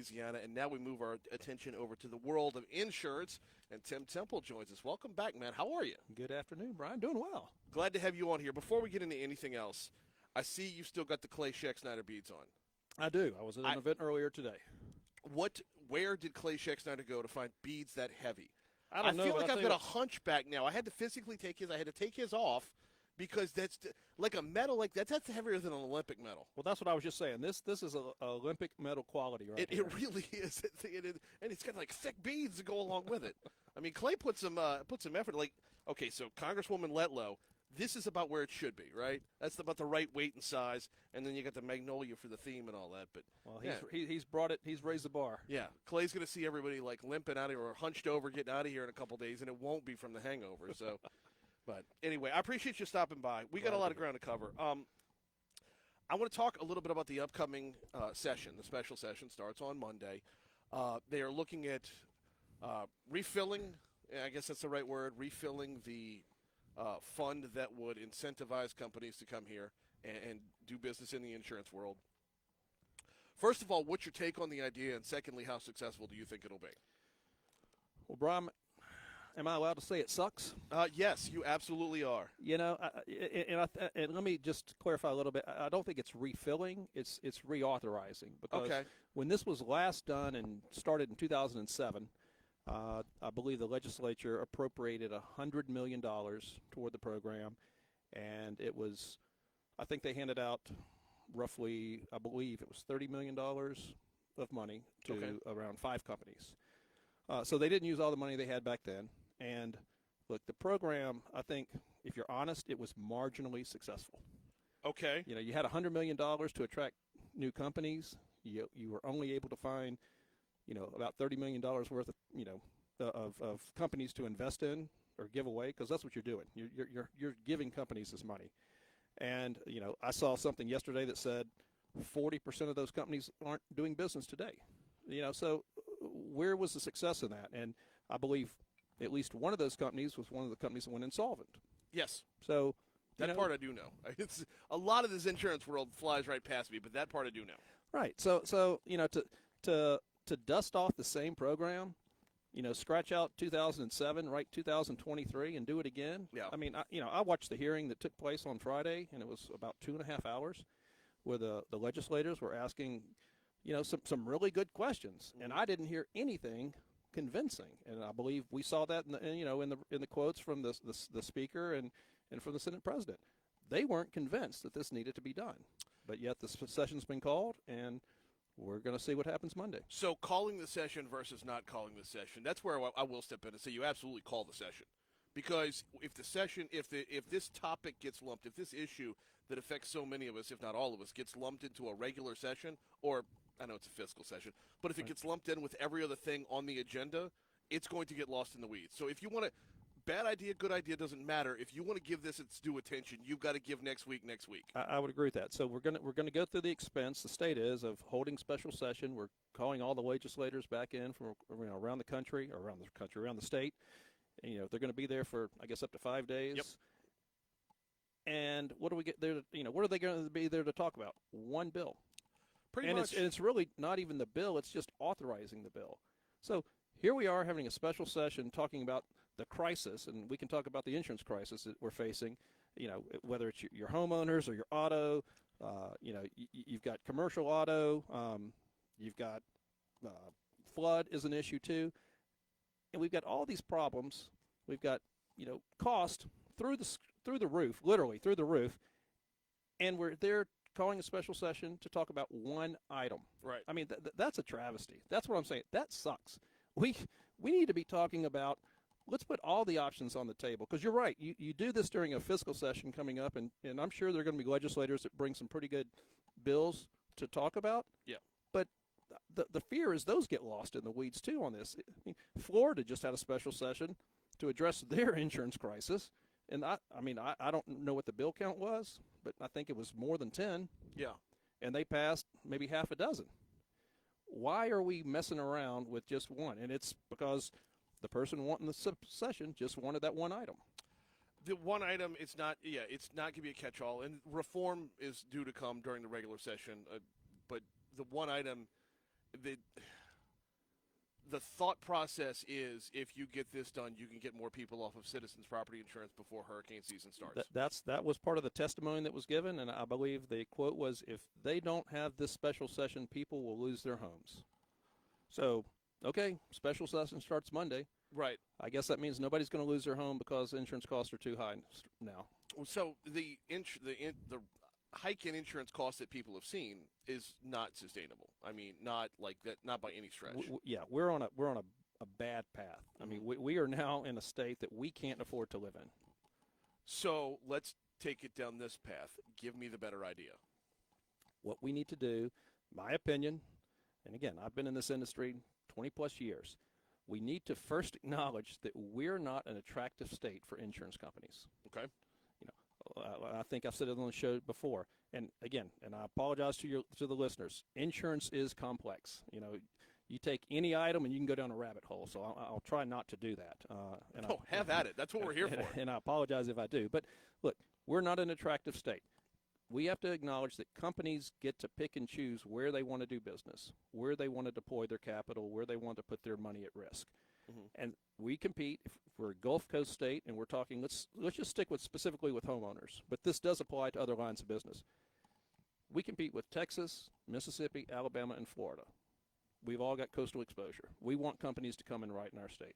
Louisiana. And now we move our attention over to the world of insurance. And Tim Temple joins us. Welcome back, man. How are you? Good afternoon, Brian. Doing well. Glad to have you on here. Before we get into anything else, I see you still got the Clay Scheck Snyder beads on. I do. I was at an event earlier today. Where did Clay Scheck Snyder go to find beads that heavy? I don't know. I feel like I've got a hunchback now. I had to physically take his. I had to take his off because that's like a medal like that. That's heavier than an Olympic medal. Well, that's what I was just saying. This is a Olympic medal quality, right? It really is, and it's got like thick beads to go along with it. I mean, Clay put some effort. Like, okay, so Congresswoman Letlow. This is about where it should be, right? That's about the right weight and size, and then you got the magnolia for the theme and all that. But he's brought it. He's raised the bar. Yeah, Clay's going to see everybody like limping out of here or hunched over, getting out of here in a couple days, and it won't be from the hangover. So, but anyway, I appreciate you stopping by. We got a lot of ground to cover. I want to talk a little bit about the upcoming session. The special session starts on Monday. They are looking at refilling. I guess that's the right word. Refilling the fund that would incentivize companies to come here and do business in the insurance world. First of all, what's your take on the idea? And secondly, how successful do you think it'll be? Well, Brian, am I allowed to say it sucks? Yes, you absolutely are. You know, and let me just clarify a little bit. I don't think it's refilling. It's reauthorizing. Because when this was last done and started in 2007, I believe the legislature appropriated $100 million toward the program, and it was, I think they handed out roughly, I believe it was $30 million of money to around 5 companies. So they didn't use all the money they had back then. And look, the program, I think, if you're honest, it was marginally successful. Okay. You know, you had $100 million to attract new companies. You were only able to find, about $30 million worth of companies to invest in or give away, because that's what you're doing. You're giving companies this money. And, I saw something yesterday that said 40% of those companies aren't doing business today. So where was the success in that? And I believe at least one of those companies was one of the companies that went insolvent. Yes. So that part I do know. It's a lot of this insurance world flies right past me, but that part I do know. Right. So to dust off the same program, scratch out 2007, write 2023, and do it again. Yeah. I mean, I watched the hearing that took place on Friday, and it was about 2.5 hours, where the legislators were asking, some really good questions, and I didn't hear anything convincing. And I believe we saw that in the quotes from the speaker and from the Senate president. They weren't convinced that this needed to be done, but yet the session's been called, and we're going to see what happens Monday. So calling the session versus not calling the session, that's where I will step in and say you absolutely call the session. Because if the session, if this topic gets lumped, if this issue that affects so many of us, if not all of us, gets lumped into a regular session, or I know it's a fiscal session, but if it gets lumped in with every other thing on the agenda, it's going to get lost in the weeds. So if you want to, bad idea, good idea, doesn't matter. If you want to give this its due attention, you've got to give next week. I would agree with that. So we're gonna go through the expense. The state is of holding special session. We're calling all the legislators back in from around the country, around the state. And, they're going to be there for, I guess, up to 5 days. Yep. And what do we get there? What are they going to be there to talk about? One bill. Pretty much. And it's really not even the bill. It's just authorizing the bill. So here we are having a special session talking about the crisis, and we can talk about the insurance crisis that we're facing, whether it's your homeowners or your auto, you've got commercial auto, you've got flood is an issue too. And we've got all these problems. We've got, cost through the roof, literally through the roof, and we're there calling a special session to talk about one item. Right. I mean, that's a travesty. That's what I'm saying. That sucks. We need to be talking about, let's put all the options on the table, because you're right. You do this during a fiscal session coming up, and I'm sure there are going to be legislators that bring some pretty good bills to talk about. Yeah. But the fear is those get lost in the weeds, too, on this. I mean, Florida just had a special session to address their insurance crisis. And, I don't know what the bill count was, but I think it was more than 10. Yeah. And they passed maybe half a dozen. Why are we messing around with just one? And it's because the person wanting the session just wanted that one item. The one item, it's not going to be a catch-all. And reform is due to come during the regular session. But the one item the thought process is if you get this done, you can get more people off of Citizens Property Insurance before hurricane season starts. That was part of the testimony that was given, and I believe the quote was, if they don't have this special session, people will lose their homes. So, okay, special session starts Monday. Right. I guess that means nobody's going to lose their home because insurance costs are too high now. So the hike in insurance costs that people have seen is not sustainable. I mean, not like that, not by any stretch. We're on a bad path. I mean, we are now in a state that we can't afford to live in. So let's take it down this path. Give me the better idea. What we need to do, my opinion, and again, I've been in this industry 20 plus years. We need to first acknowledge that we're not an attractive state for insurance companies. Okay. I think I've said it on the show before, and again, and I apologize to the listeners. Insurance is complex. You take any item and you can go down a rabbit hole. So I'll try not to do that. Have at it. That's what we're here for. And I apologize if I do. But look, we're not an attractive state. We have to acknowledge that companies get to pick and choose where they want to do business, where they want to deploy their capital, where they want to put their money at risk. Mm-hmm. And we compete. If we're a Gulf Coast state, and we're talking, let's just stick specifically with homeowners, but this does apply to other lines of business. We compete with Texas, Mississippi, Alabama, and Florida. We've all got coastal exposure. We want companies to come and write in our state.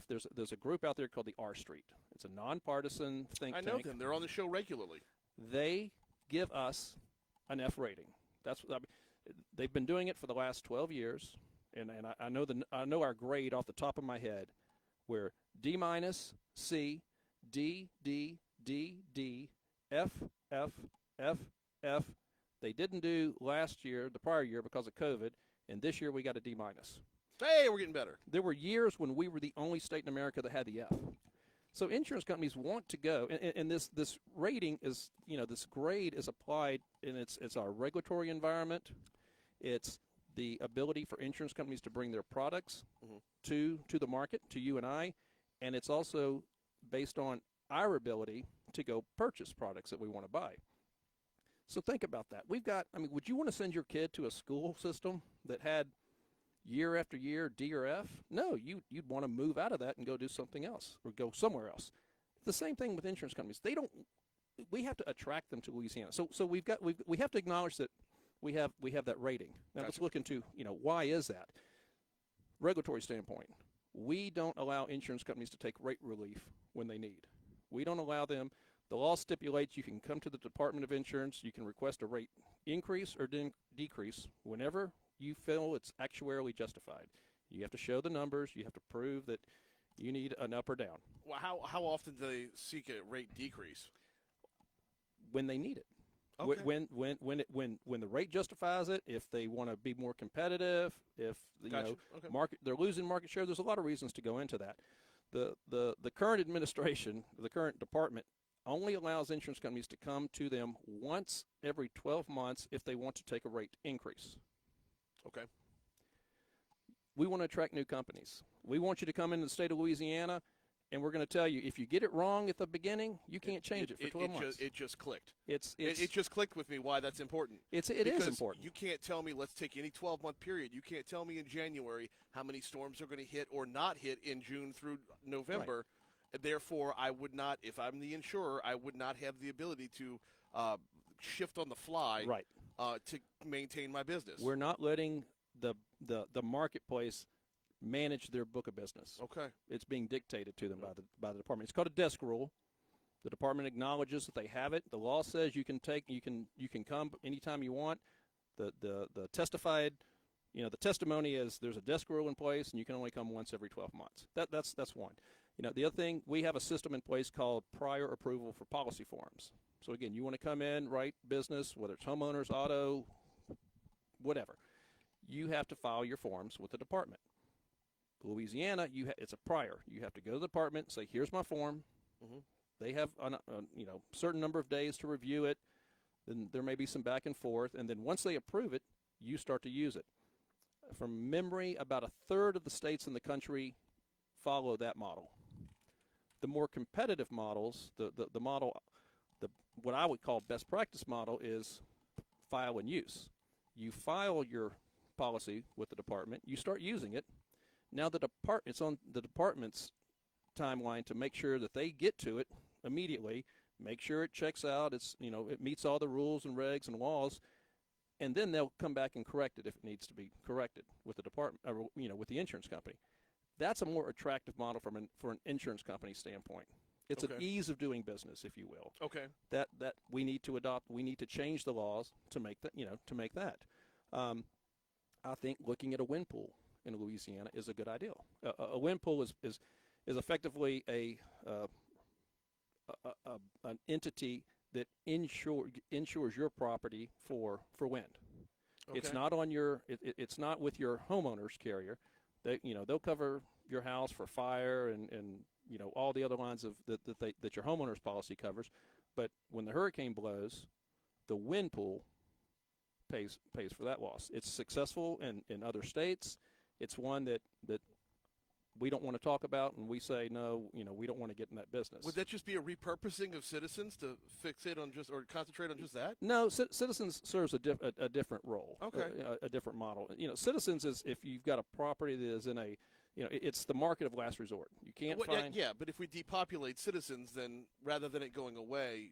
There's a group out there called the R Street. It's a nonpartisan think tank. I know them. They're on the show regularly. They give us an F rating. They've been doing it for the last 12 years, and I know our grade off the top of my head. We're D minus, C, D, D, D, D, F, F, F, F. They didn't do the prior year because of COVID, and this year we got a D minus. Hey, we're getting better. There were years when we were the only state in America that had the F. So insurance companies want to go, and this rating is, this grade is applied, and it's our regulatory environment. It's the ability for insurance companies to bring their products to the market, to you and I, and it's also based on our ability to go purchase products that we want to buy. So think about that. Would you want to send your kid to a school system that had year after year D or F? No, you'd want to move out of that and go do something else or go somewhere else. The same thing with insurance companies. We have to attract them to Louisiana. So we have to acknowledge that we have that rating. Now let's look into, why is that? Regulatory standpoint. We don't allow insurance companies to take rate relief when they need. We don't allow them. The law stipulates you can come to the Department of Insurance, you can request a rate increase or decrease whenever you feel it's actuarially justified. You have to show the numbers. You have to prove that you need an up or down. Well, how often do they seek a rate decrease? When they need it. Okay. When the rate justifies it, if they want to be more competitive, if they're losing market share, there's a lot of reasons to go into that. The current administration, the current department, only allows insurance companies to come to them once every 12 months if they want to take a rate increase. Okay. We want to attract new companies. We want you to come into the state of Louisiana, and we're going to tell you, if you get it wrong at the beginning, you can't change it for 12 months. It just clicked. It just clicked with me why that's important. It is important. You can't tell me, let's take any 12-month period. You can't tell me in January how many storms are going to hit or not hit in June through November. Right. Therefore, I would not, if I'm the insurer, I would not have the ability to shift on the fly to maintain my business. We're not letting the marketplace manage their book of business. Okay. It's being dictated to them by the department. It's called a desk rule. The department acknowledges that they have it. The law says you can come anytime you want. The testified, the testimony is there's a desk rule in place and you can only come once every 12 months. That's one. The other thing, we have a system in place called prior approval for policy forms. So again, you want to come in, write business, whether it's homeowners, auto, whatever. You have to file your forms with the department. Louisiana, it's a prior. You have to go to the department and say, here's my form. Mm-hmm. They have a certain number of days to review it. Then there may be some back and forth. And then once they approve it, you start to use it. From memory, about a third of the states in the country follow that model. The more competitive models, the model, what I would call best practice model is file and use. You file your policy with the department. You start using it. Now it's on the department's timeline to make sure that they get to it immediately, make sure it checks out, it meets all the rules and regs and laws, and then they'll come back and correct it if it needs to be corrected with the department, or, with the insurance company. That's a more attractive model for an insurance company standpoint. It's an ease of doing business, if you will. Okay. That we need to adopt. We need to change the laws to make that. To make that. I think looking at a wind pool in Louisiana is a good idea. A wind pool is effectively an entity that insures your property for wind. Okay. It's not on it's not with your homeowner's carrier. They'll cover your house for fire and all the other lines that your homeowner's policy covers. But when the hurricane blows, the wind pool pays for that loss. It's successful in other states. It's one that we don't want to talk about, and we say no. We don't want to get in that business. Would that just be a repurposing of Citizens to fixate on or concentrate on just that? No, Citizens serves a different role. Okay. A different model. Citizens is if you've got a property that is in a, it's the market of last resort. You can't find. Yeah, but if we depopulate Citizens, then rather than it going away,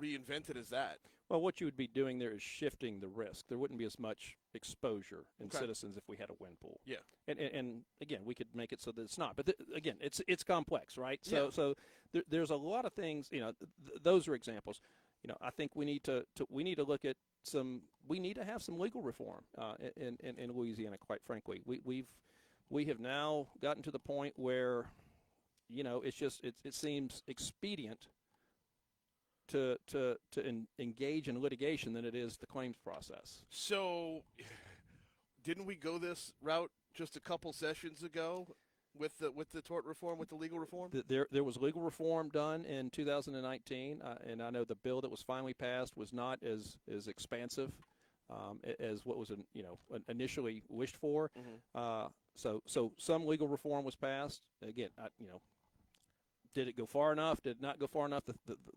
reinvent it as that. Well, what you would be doing there is shifting the risk. There wouldn't be as much exposure in Citizens if we had a wind pool. Yeah. And again, we could make it so that it's not. But again, it's complex, right? Yeah. So there's a lot of things. Those are examples. I think we need to look at we need to have some legal reform in Louisiana. Quite frankly, we have now gotten to the point where it seems expedient to engage in litigation than it is the claims process. So, didn't we go this route just a couple sessions ago with the tort reform, with the legal reform? There was legal reform done in 2019, and I know the bill that was finally passed was not as expansive as what was initially wished for. Mm-hmm. So some legal reform was passed. Again, did it go far enough? Did it not go far enough?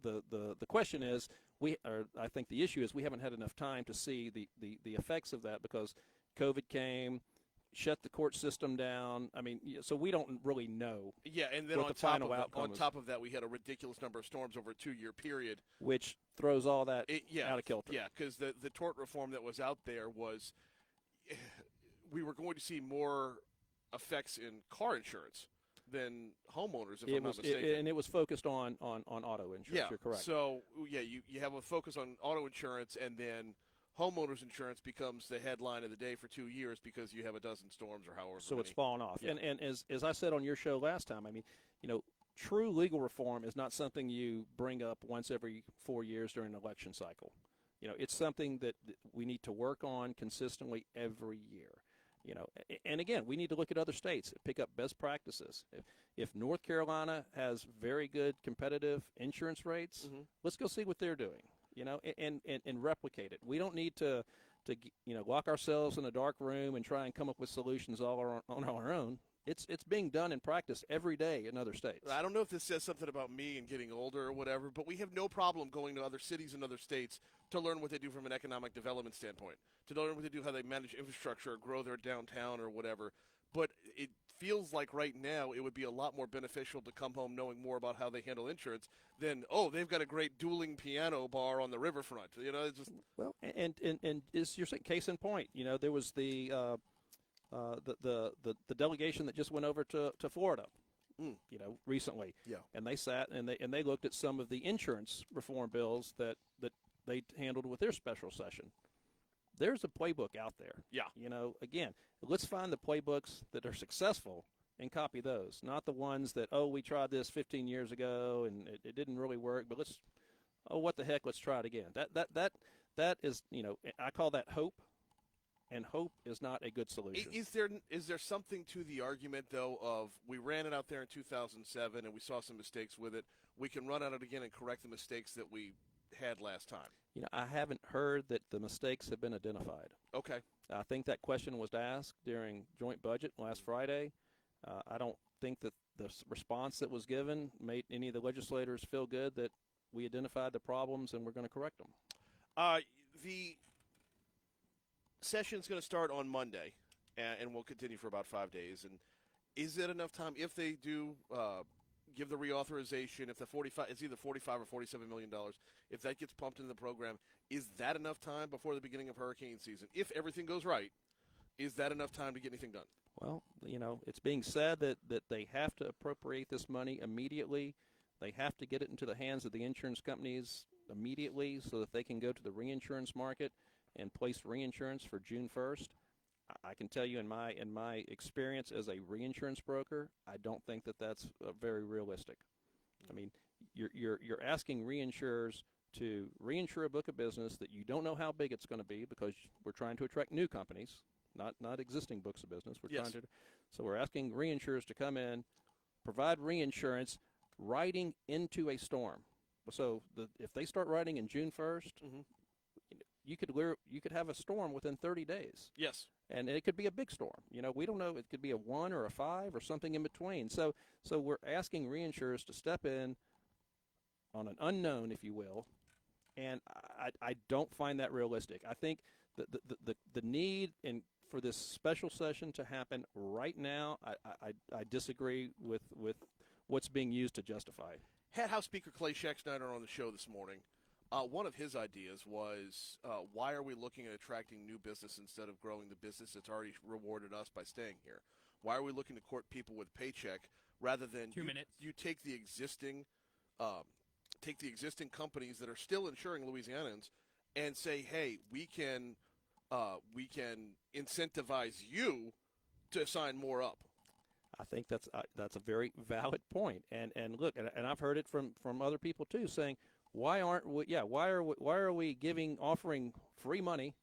The question is, I think the issue is we haven't had enough time to see the effects of that because COVID came, shut the court system down. I mean, so we don't really know. Yeah, and then what the final outcome on top of that, we had a ridiculous number of storms over a 2-year period, which throws all that out of kilter. Yeah, because the tort reform that was out there was, we were going to see more effects in car insurance than homeowners, if I'm not mistaken. And it was focused on auto insurance. Yeah, you're correct. So, you have a focus on auto insurance, and then homeowners insurance becomes the headline of the day for 2 years because you have a dozen storms or however So many. it's fallen off. Yeah. And as I said on your show last time, I mean, true legal reform is not something you bring up once every 4 years during an election cycle. It's something that we need to work on consistently every year. And again, we need to look at other states and pick up best practices. If North Carolina has very good competitive insurance rates, Mm-hmm. let's go see what they're doing, and replicate it. We don't need to lock ourselves in a dark room and try and come up with solutions all on our own. It's being done in practice every day in other states. I don't know if this says something about me and getting older or whatever, but we have no problem going to other cities and other states to learn what they do from an economic development standpoint, to learn what they do, how they manage infrastructure or grow their downtown or whatever. But it feels like right now it would be a lot more beneficial to come home knowing more about how they handle insurance than, they've got a great dueling piano bar on the riverfront. It's just well, and is your case in point? There was the delegation that just went over to Florida, recently. Yeah. And they sat and they looked at some of the insurance reform bills that they handled with their special session. There's a playbook out there. Yeah. Again, let's find the playbooks that are successful and copy those, not the ones that, we tried this 15 years ago and it didn't really work, but what the heck, let's try it again. That is, I call that hope. And hope is not a good solution. Is there something to the argument, though, of we ran it out there in 2007 and we saw some mistakes with it. We can run at it again and correct the mistakes that we had last time? I haven't heard that the mistakes have been identified. Okay. I think that question was asked during joint budget last Friday. I don't think that the response that was given made any of the legislators feel good that we identified the problems and we're going to correct them. session's going to start on Monday, and we'll continue for about 5 days. And is it enough time if they do give the reauthorization? If the it's either $45 or $47 million. If that gets pumped into the program, is that enough time before the beginning of hurricane season? If everything goes right, is that enough time to get anything done? Well, it's being said that they have to appropriate this money immediately. They have to get it into the hands of the insurance companies immediately so that they can go to the reinsurance market and place reinsurance for June 1st. I can tell you in my experience as a reinsurance broker, I don't think that that's very realistic. I mean, you're asking reinsurers to reinsure a book of business that you don't know how big it's going to be, because we're trying to attract new companies, not existing books of business. So we're asking reinsurers to come in, provide reinsurance, writing into a storm. So if they start writing in June 1st, you could have a storm within 30 days. Yes. And it could be a big storm. We don't know. It could be a 1 or a 5 or something in between. So we're asking reinsurers to step in on an unknown, if you will, and I don't find that realistic. I think the need for this special session to happen right now, I disagree with what's being used to justify. Had House Speaker Clay Schechtner on the show this morning. One of his ideas was, why are we looking at attracting new business instead of growing the business that's already rewarded us by staying here? Why are we looking to court people with paycheck rather than you take the existing companies that are still insuring Louisianans and say, hey, we can incentivize you to sign more up. I think that's a very valid point. And look, and I've heard it from other people too, saying, why are we offering free money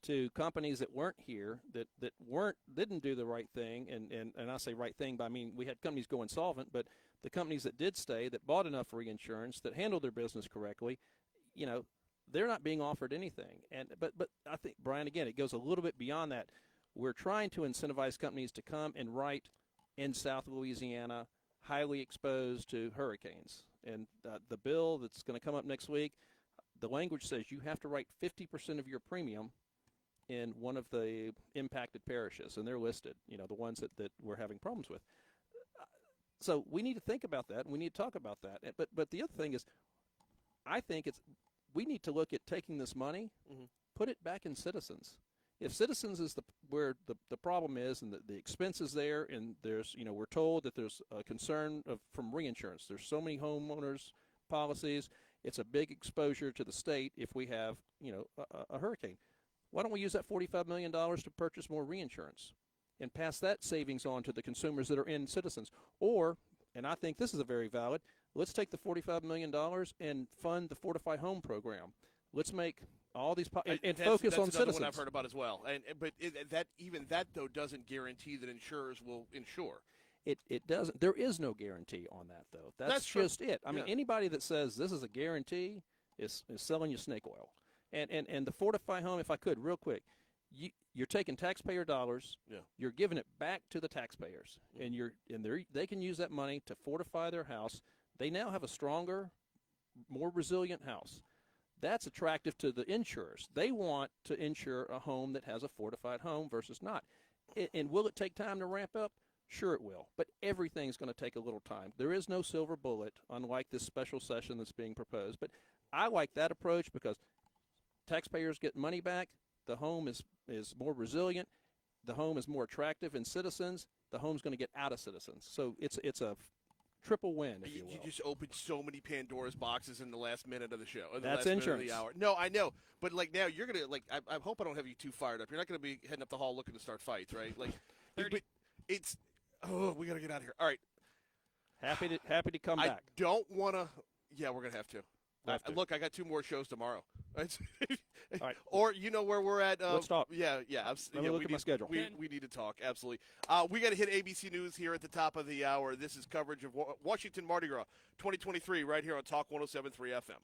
to companies that weren't here, that didn't do the right thing, and I say right thing, but I mean we had companies go insolvent, but the companies that did stay, that bought enough reinsurance, that handled their business correctly, they're not being offered anything. But I think, Brian, again, it goes a little bit beyond that. We're trying to incentivize companies to come and write in South Louisiana, highly exposed to hurricanes. And the bill that's going to come up next week, the language says you have to write 50% of your premium in one of the impacted parishes, and they're listed, the ones that we're having problems with. So we need to think about that, and we need to talk about that. But the other thing is, I think we need to look at taking this money, put it back in Citizens. If Citizens is where the problem is, and the expense is there, and there's we're told that there's a concern from reinsurance. There's so many homeowners policies. It's a big exposure to the state if we have a hurricane. Why don't we use that $45 million to purchase more reinsurance and pass that savings on to the consumers that are in Citizens? Or, and I think this is a very valid, let's take the $45 million and fund the Fortify Home program. Let's make all these and focus on Citizens. One I've heard about as well. But that though doesn't guarantee that insurers will insure. It doesn't. There is no guarantee on that though. That's just it. I mean, anybody that says this is a guarantee is selling you snake oil. And the Fortify Home, if I could, real quick, you're taking taxpayer dollars. Yeah. You're giving it back to the taxpayers, and they can use that money to fortify their house. They now have a stronger, more resilient house. That's attractive to the insurers. They want to insure a home that has a fortified home versus not. And will it take time to ramp up? Sure it will. But everything's going to take a little time. There is no silver bullet, unlike this special session that's being proposed. But I like that approach because taxpayers get money back. The home is more resilient. The home is more attractive in Citizens. The home's going to get out of Citizens. So it's a triple win, if you will. You just opened so many Pandora's boxes in the last minute of the show. That's insurance. Of the hour. No, I know. But, now you're going to, I hope I don't have you too fired up. You're not going to be heading up the hall looking to start fights, right? But it's, we got to get out of here. All right. Happy to come back. I don't want to, we're going to have to. Look, I got 2 more shows tomorrow. All right. Or where we're at. Let's talk. Yeah. Let me look at my schedule. We need to talk, absolutely. We got to hit ABC News here at the top of the hour. This is coverage of Washington Mardi Gras 2023 right here on Talk 107.3 FM.